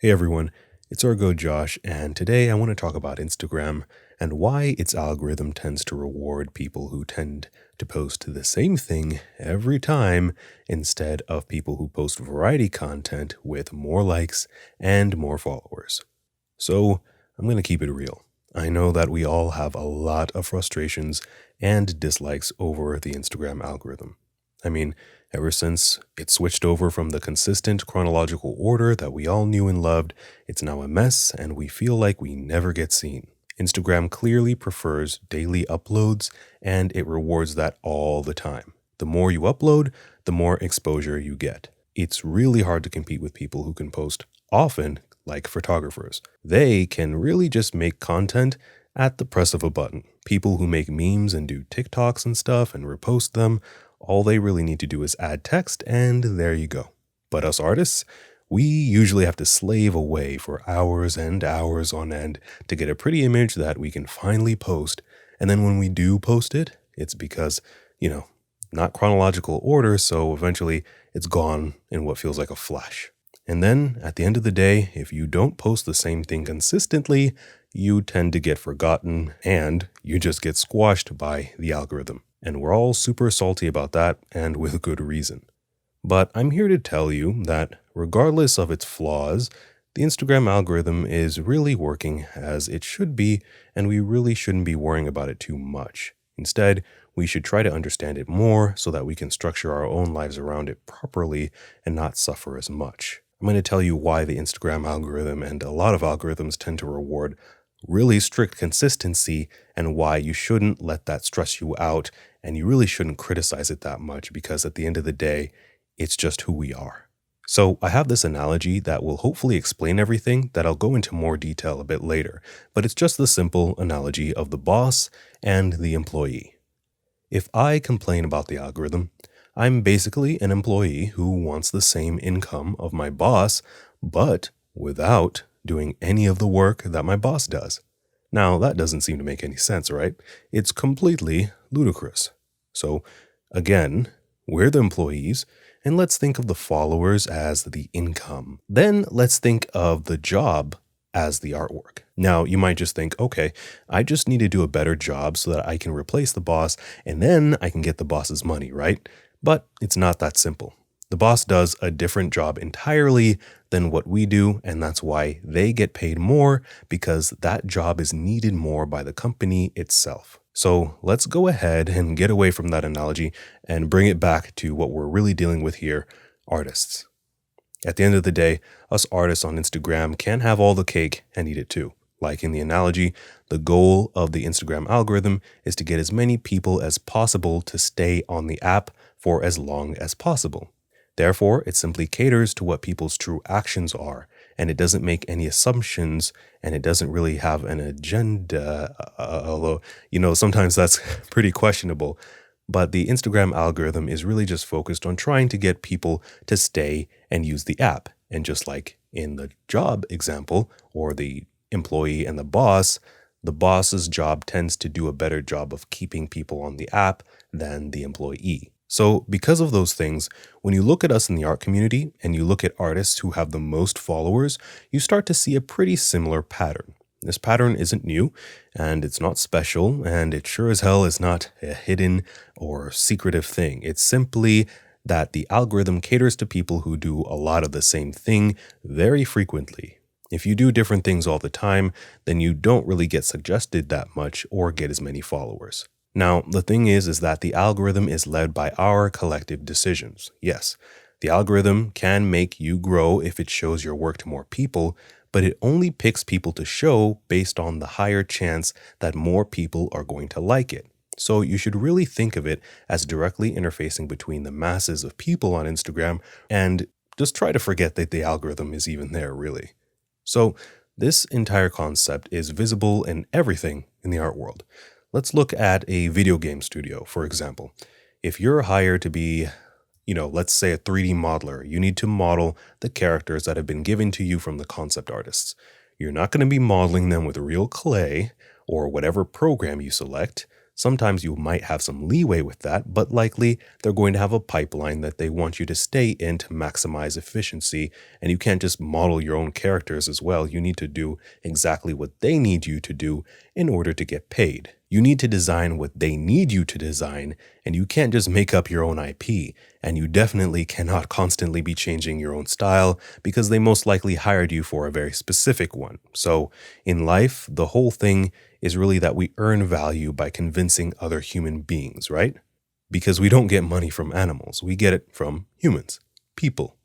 Hey everyone, it's Ergo Josh, and today I want to talk about Instagram and why its algorithm tends to reward people who tend to post the same thing every time instead of people who post variety content with more likes and more followers. So I'm going to keep it real. I know that we all have a lot of frustrations and dislikes over the Instagram algorithm. I mean, ever since it switched over from the consistent chronological order that we all knew and loved, it's now a mess and we feel like we never get seen. Instagram clearly prefers daily uploads and it rewards that all the time. The more you upload, the more exposure you get. It's really hard to compete with people who can post often, like photographers. They can really just make content at the press of a button. People who make memes and do TikToks and stuff and repost them, all they really need to do is add text and there you go. But us artists, we usually have to slave away for hours and hours on end to get a pretty image that we can finally post. And then when we do post it, it's because, not chronological order, so eventually it's gone in what feels like a flash. And then at the end of the day, if you don't post the same thing consistently, you tend to get forgotten and you just get squashed by the algorithm. And we're all super salty about that, and with good reason. But I'm here to tell you that regardless of its flaws, the Instagram algorithm is really working as it should be, and we really shouldn't be worrying about it too much. Instead, we should try to understand it more so that we can structure our own lives around it properly and not suffer as much. I'm going to tell you why the Instagram algorithm and a lot of algorithms tend to reward really strict consistency and why you shouldn't let that stress you out and you really shouldn't criticize it that much because at the end of the day, it's just who we are. So I have this analogy that will hopefully explain everything that I'll go into more detail a bit later, but it's just the simple analogy of the boss and the employee. If I complain about the algorithm, I'm basically an employee who wants the same income of my boss, but without doing any of the work that my boss does. Now, that doesn't seem to make any sense, right? It's completely ludicrous. So, again, we're the employees, and let's think of the followers as the income. Then let's think of the job as the artwork. Now, you might just think, okay, I just need to do a better job so that I can replace the boss, and then I can get the boss's money, right? But it's not that simple. The boss does a different job entirely than what we do, and that's why they get paid more because that job is needed more by the company itself. So let's go ahead and get away from that analogy and bring it back to what we're really dealing with here, artists. At the end of the day, us artists on Instagram can have all the cake and eat it too. Like in the analogy, the goal of the Instagram algorithm is to get as many people as possible to stay on the app for as long as possible. Therefore, it simply caters to what people's true actions are, and it doesn't make any assumptions, and it doesn't really have an agenda, although, sometimes that's pretty questionable. But the Instagram algorithm is really just focused on trying to get people to stay and use the app. And just like in the job example, or the employee and the boss's job tends to do a better job of keeping people on the app than the employee. So because of those things, when you look at us in the art community and you look at artists who have the most followers, you start to see a pretty similar pattern. This pattern isn't new and it's not special and it sure as hell is not a hidden or secretive thing. It's simply that the algorithm caters to people who do a lot of the same thing very frequently. If you do different things all the time, then you don't really get suggested that much or get as many followers. Now, the thing is that the algorithm is led by our collective decisions. Yes, the algorithm can make you grow if it shows your work to more people, but it only picks people to show based on the higher chance that more people are going to like it. So you should really think of it as directly interfacing between the masses of people on Instagram and just try to forget that the algorithm is even there, really. So this entire concept is visible in everything in the art world. Let's look at a video game studio, for example. If you're hired to be, let's say a 3D modeler, you need to model the characters that have been given to you from the concept artists. You're not going to be modeling them with real clay or whatever program you select. Sometimes you might have some leeway with that, but likely they're going to have a pipeline that they want you to stay in to maximize efficiency, and you can't just model your own characters as well. You need to do exactly what they need you to do in order to get paid. You need to design what they need you to design, and you can't just make up your own IP, and you definitely cannot constantly be changing your own style because they most likely hired you for a very specific one. So in life, the whole thing is really that we earn value by convincing other human beings, right? Because we don't get money from animals, we get it from humans, people.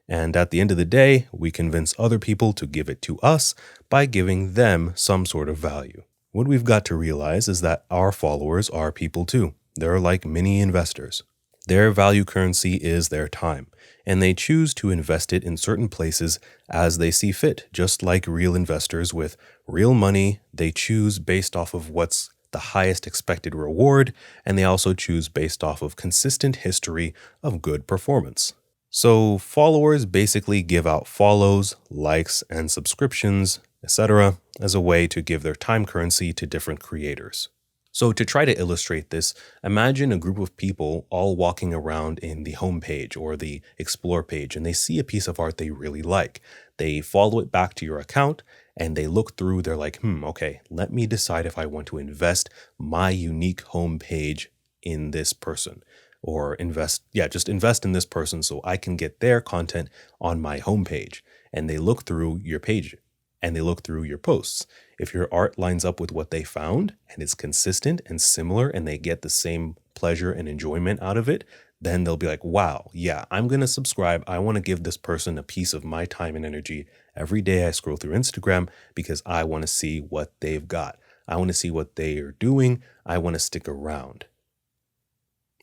And at the end of the day, we convince other people to give it to us by giving them some sort of value. What we've got to realize is that our followers are people too. They're like mini investors. Their value currency is their time, and they choose to invest it in certain places as they see fit. Just like real investors with real money, they choose based off of what's the highest expected reward, and they also choose based off of consistent history of good performance. So followers basically give out follows, likes, and subscriptions, etc., as a way to give their time currency to different creators. So to try to illustrate this, imagine a group of people all walking around in the home page or the explore page, and they see a piece of art they really like. They follow it back to your account and they look through, they're like, okay, let me decide if I want to invest my unique home page in this person. Or just invest in this person so I can get their content on my homepage. And they look through your page and they look through your posts. If your art lines up with what they found and it's consistent and similar and they get the same pleasure and enjoyment out of it, then they'll be like, wow, yeah, I'm going to subscribe. I want to give this person a piece of my time and energy every day I scroll through Instagram because I want to see what they've got. I want to see what they are doing. I want to stick around.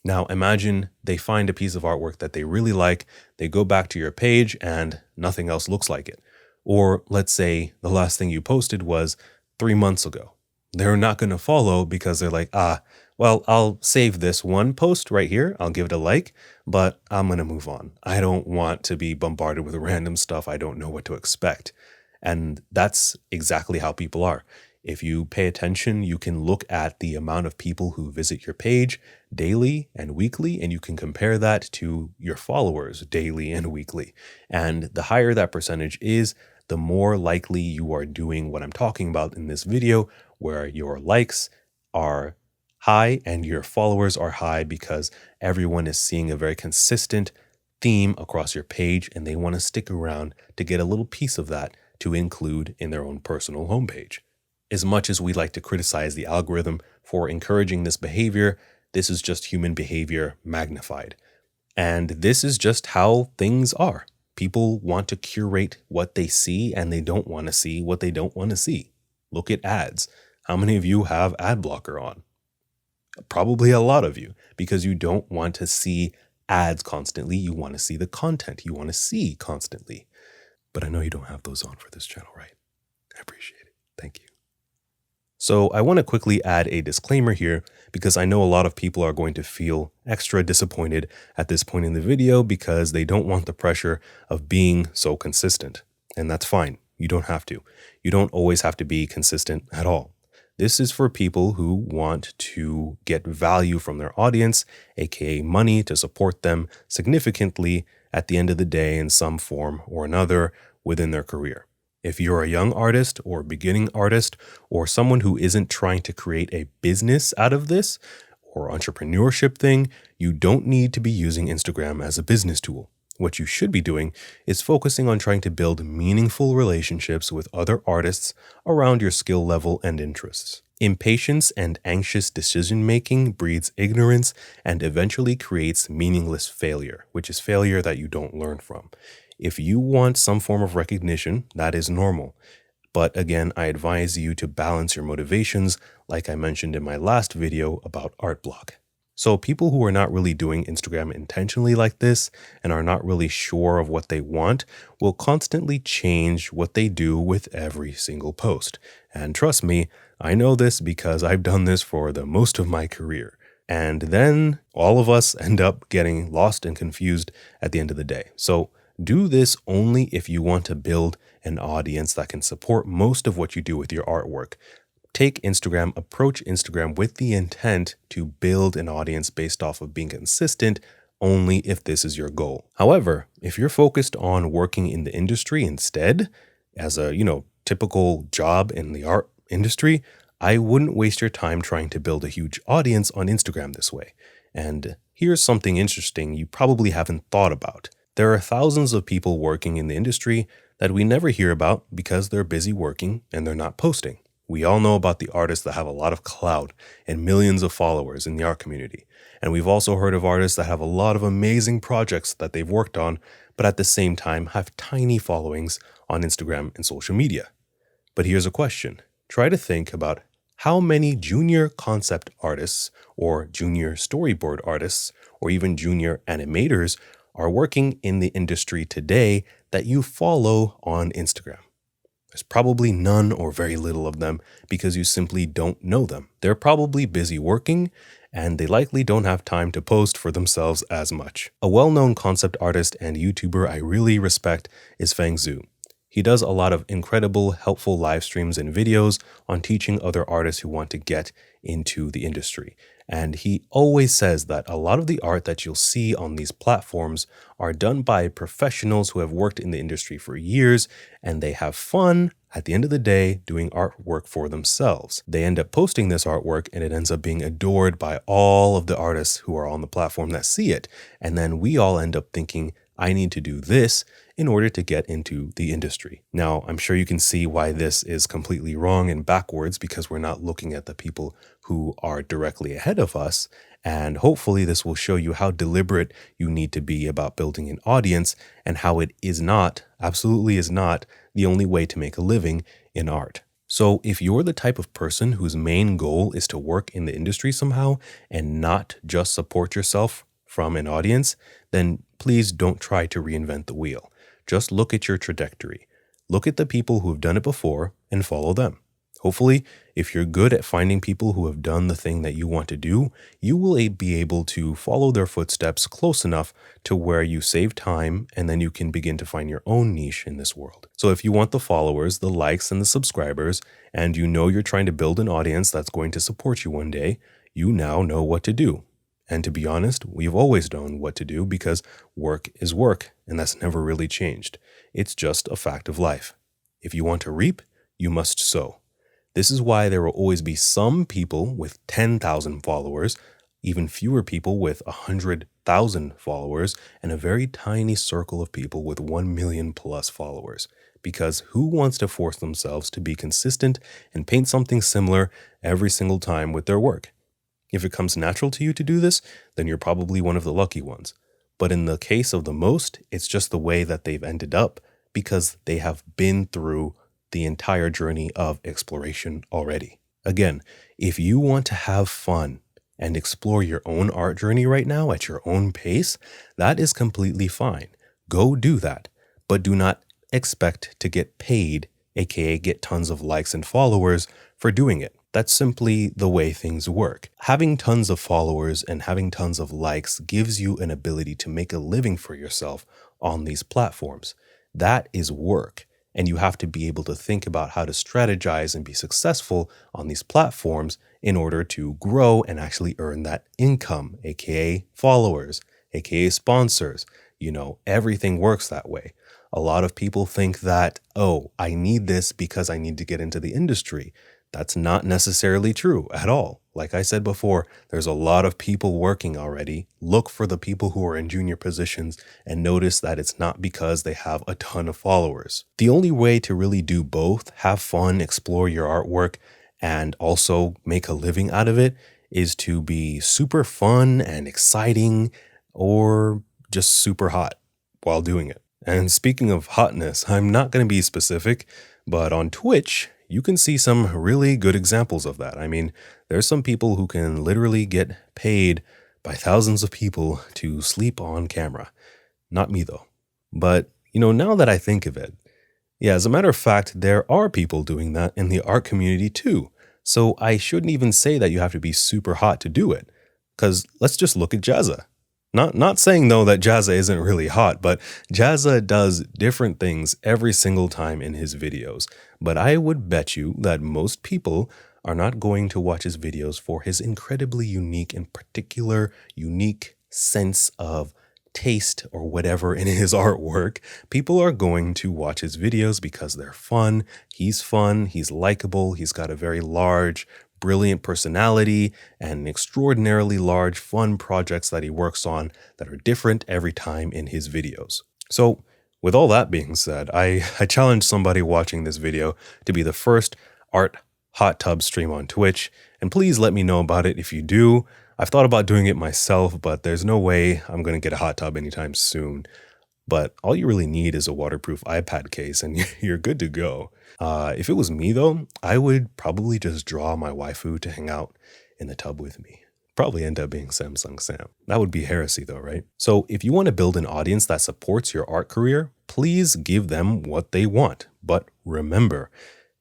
Now imagine they find a piece of artwork that they really like, they go back to your page and nothing else looks like it. Or let's say the last thing you posted was 3 months ago. They're not going to follow because they're like, well, I'll save this one post right here, I'll give it a like, but I'm going to move on. I don't want to be bombarded with random stuff I don't know what to expect. And that's exactly how people are. If you pay attention, you can look at the amount of people who visit your page daily and weekly, and you can compare that to your followers daily and weekly. And the higher that percentage is, the more likely you are doing what I'm talking about in this video, where your likes are high and your followers are high because everyone is seeing a very consistent theme across your page and they want to stick around to get a little piece of that to include in their own personal homepage. As much as we like to criticize the algorithm for encouraging this behavior, this is just human behavior magnified. And this is just how things are. People want to curate what they see and they don't want to see what they don't want to see. Look at ads. How many of you have ad blocker on? Probably a lot of you, because you don't want to see ads constantly. You want to see the content you want to see constantly. But I know you don't have those on for this channel, right? I appreciate it. Thank you. So I want to quickly add a disclaimer here because I know a lot of people are going to feel extra disappointed at this point in the video because they don't want the pressure of being so consistent. And that's fine. You don't have to. You don't always have to be consistent at all. This is for people who want to get value from their audience, aka money to support them significantly at the end of the day in some form or another within their career. If you're a young artist or beginning artist or someone who isn't trying to create a business out of this or entrepreneurship thing, you don't need to be using Instagram as a business tool. What you should be doing is focusing on trying to build meaningful relationships with other artists around your skill level and interests. Impatience and anxious decision-making breeds ignorance and eventually creates meaningless failure, which is failure that you don't learn from. If you want some form of recognition, that is normal. But again, I advise you to balance your motivations, like I mentioned in my last video about art block. So people who are not really doing Instagram intentionally like this and are not really sure of what they want will constantly change what they do with every single post. And trust me, I know this because I've done this for the most of my career. And then all of us end up getting lost and confused at the end of the day. So do this only if you want to build an audience that can support most of what you do with your artwork. approach Instagram with the intent to build an audience based off of being consistent only if this is your goal. However, if you're focused on working in the industry instead, as a, typical job in the art industry, I wouldn't waste your time trying to build a huge audience on Instagram this way. And here's something interesting you probably haven't thought about. There are thousands of people working in the industry that we never hear about because they're busy working and they're not posting. We all know about the artists that have a lot of clout and millions of followers in the art community. And we've also heard of artists that have a lot of amazing projects that they've worked on, but at the same time have tiny followings on Instagram and social media. But here's a question. Try to think about how many junior concept artists or junior storyboard artists or even junior animators are working in the industry today that you follow on Instagram. There's probably none or very little of them because you simply don't know them. They're probably busy working and they likely don't have time to post for themselves as much. A well-known concept artist and YouTuber I really respect is Feng Zhu. He does a lot of incredible, helpful live streams and videos on teaching other artists who want to get into the industry. And he always says that a lot of the art that you'll see on these platforms are done by professionals who have worked in the industry for years, and they have fun at the end of the day doing artwork for themselves. They end up posting this artwork and it ends up being adored by all of the artists who are on the platform that see it. And then we all end up thinking, I need to do this in order to get into the industry. Now, I'm sure you can see why this is completely wrong and backwards because we're not looking at the people who are directly ahead of us. And hopefully this will show you how deliberate you need to be about building an audience and how it is not, absolutely is not, the only way to make a living in art. So if you're the type of person whose main goal is to work in the industry somehow and not just support yourself from an audience, then please don't try to reinvent the wheel. Just look at your trajectory. Look at the people who have done it before and follow them. Hopefully, if you're good at finding people who have done the thing that you want to do, you will be able to follow their footsteps close enough to where you save time and then you can begin to find your own niche in this world. So if you want the followers, the likes, and the subscribers, and you know you're trying to build an audience that's going to support you one day, you now know what to do. And to be honest, we've always known what to do because work is work, and that's never really changed. It's just a fact of life. If you want to reap, you must sow. This is why there will always be some people with 10,000 followers, even fewer people with 100,000 followers, and a very tiny circle of people with 1 million plus followers. Because who wants to force themselves to be consistent and paint something similar every single time with their work? If it comes natural to you to do this, then you're probably one of the lucky ones. But in the case of the most, it's just the way that they've ended up because they have been through the entire journey of exploration already. Again, if you want to have fun and explore your own art journey right now at your own pace, that is completely fine. Go do that, but do not expect to get paid, aka get tons of likes and followers for doing it. That's simply the way things work. Having tons of followers and having tons of likes gives you an ability to make a living for yourself on these platforms. That is work. And you have to be able to think about how to strategize and be successful on these platforms in order to grow and actually earn that income, aka followers, aka sponsors. Everything works that way. A lot of people think that, I need this because I need to get into the industry. That's not necessarily true at all. Like I said before, there's a lot of people working already. Look for the people who are in junior positions and notice that it's not because they have a ton of followers. The only way to really do both, have fun, explore your artwork, and also make a living out of it is to be super fun and exciting or just super hot while doing it. And speaking of hotness, I'm not going to be specific, but on Twitch, you can see some really good examples of that. I mean, there's some people who can literally get paid by thousands of people to sleep on camera. Not me though. But, now that I think of it, as a matter of fact, there are people doing that in the art community too. So I shouldn't even say that you have to be super hot to do it. Because let's just look at Jazza. Not saying though that Jazza isn't really hot, but Jazza does different things every single time in his videos. But I would bet you that most people are not going to watch his videos for his incredibly unique and particular unique sense of taste or whatever in his artwork. People are going to watch his videos because they're fun, he's likable, he's got a very large, brilliant personality and extraordinarily large fun projects that he works on that are different every time in his videos. So with all that being said, I challenge somebody watching this video to be the first art hot tub stream on Twitch, and please let me know about it if you do. I've thought about doing it myself, but there's no way I'm going to get a hot tub anytime soon. But all you really need is a waterproof iPad case and you're good to go. If it was me though, I would probably just draw my waifu to hang out in the tub with me. Probably end up being Samsung Sam. That would be heresy though, right? So if you want to build an audience that supports your art career, please give them what they want. But remember,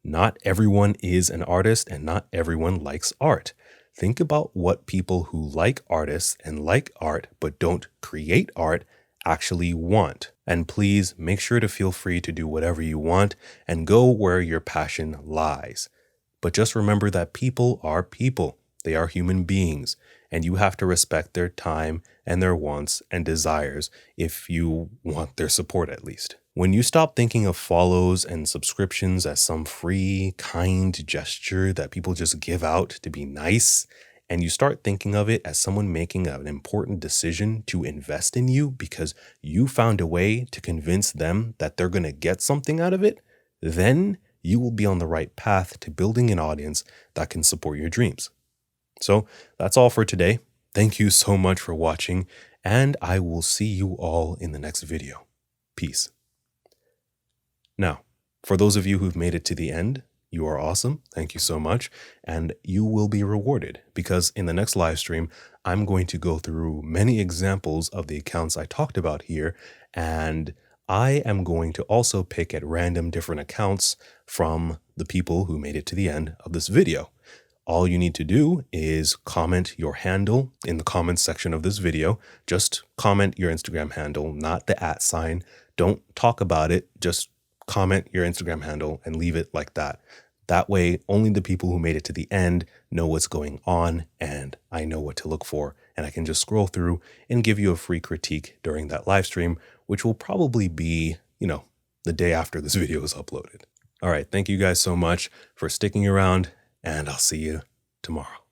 not everyone is an artist and not everyone likes art. Think about what people who like artists and like art but don't create art actually want. And please make sure to feel free to do whatever you want and go where your passion lies. But just remember that people are people. They are human beings, and you have to respect their time and their wants and desires if you want their support at least. When you stop thinking of follows and subscriptions as some free, kind gesture that people just give out to be nice, and you start thinking of it as someone making an important decision to invest in you because you found a way to convince them that they're going to get something out of it, then you will be on the right path to building an audience that can support your dreams. So that's all for today. Thank you so much for watching, and I will see you all in the next video. Peace. Now, for those of you who've made it to the end, you are awesome. Thank you so much. And you will be rewarded because in the next live stream, I'm going to go through many examples of the accounts I talked about here. And I am going to also pick at random different accounts from the people who made it to the end of this video. All you need to do is comment your handle in the comments section of this video. Just comment your Instagram handle, not the @sign. Don't talk about it. Just comment your Instagram handle and leave it like that. That way, only the people who made it to the end know what's going on and I know what to look for. And I can just scroll through and give you a free critique during that live stream, which will probably be, the day after this video is uploaded. All right. Thank you guys so much for sticking around, and I'll see you tomorrow.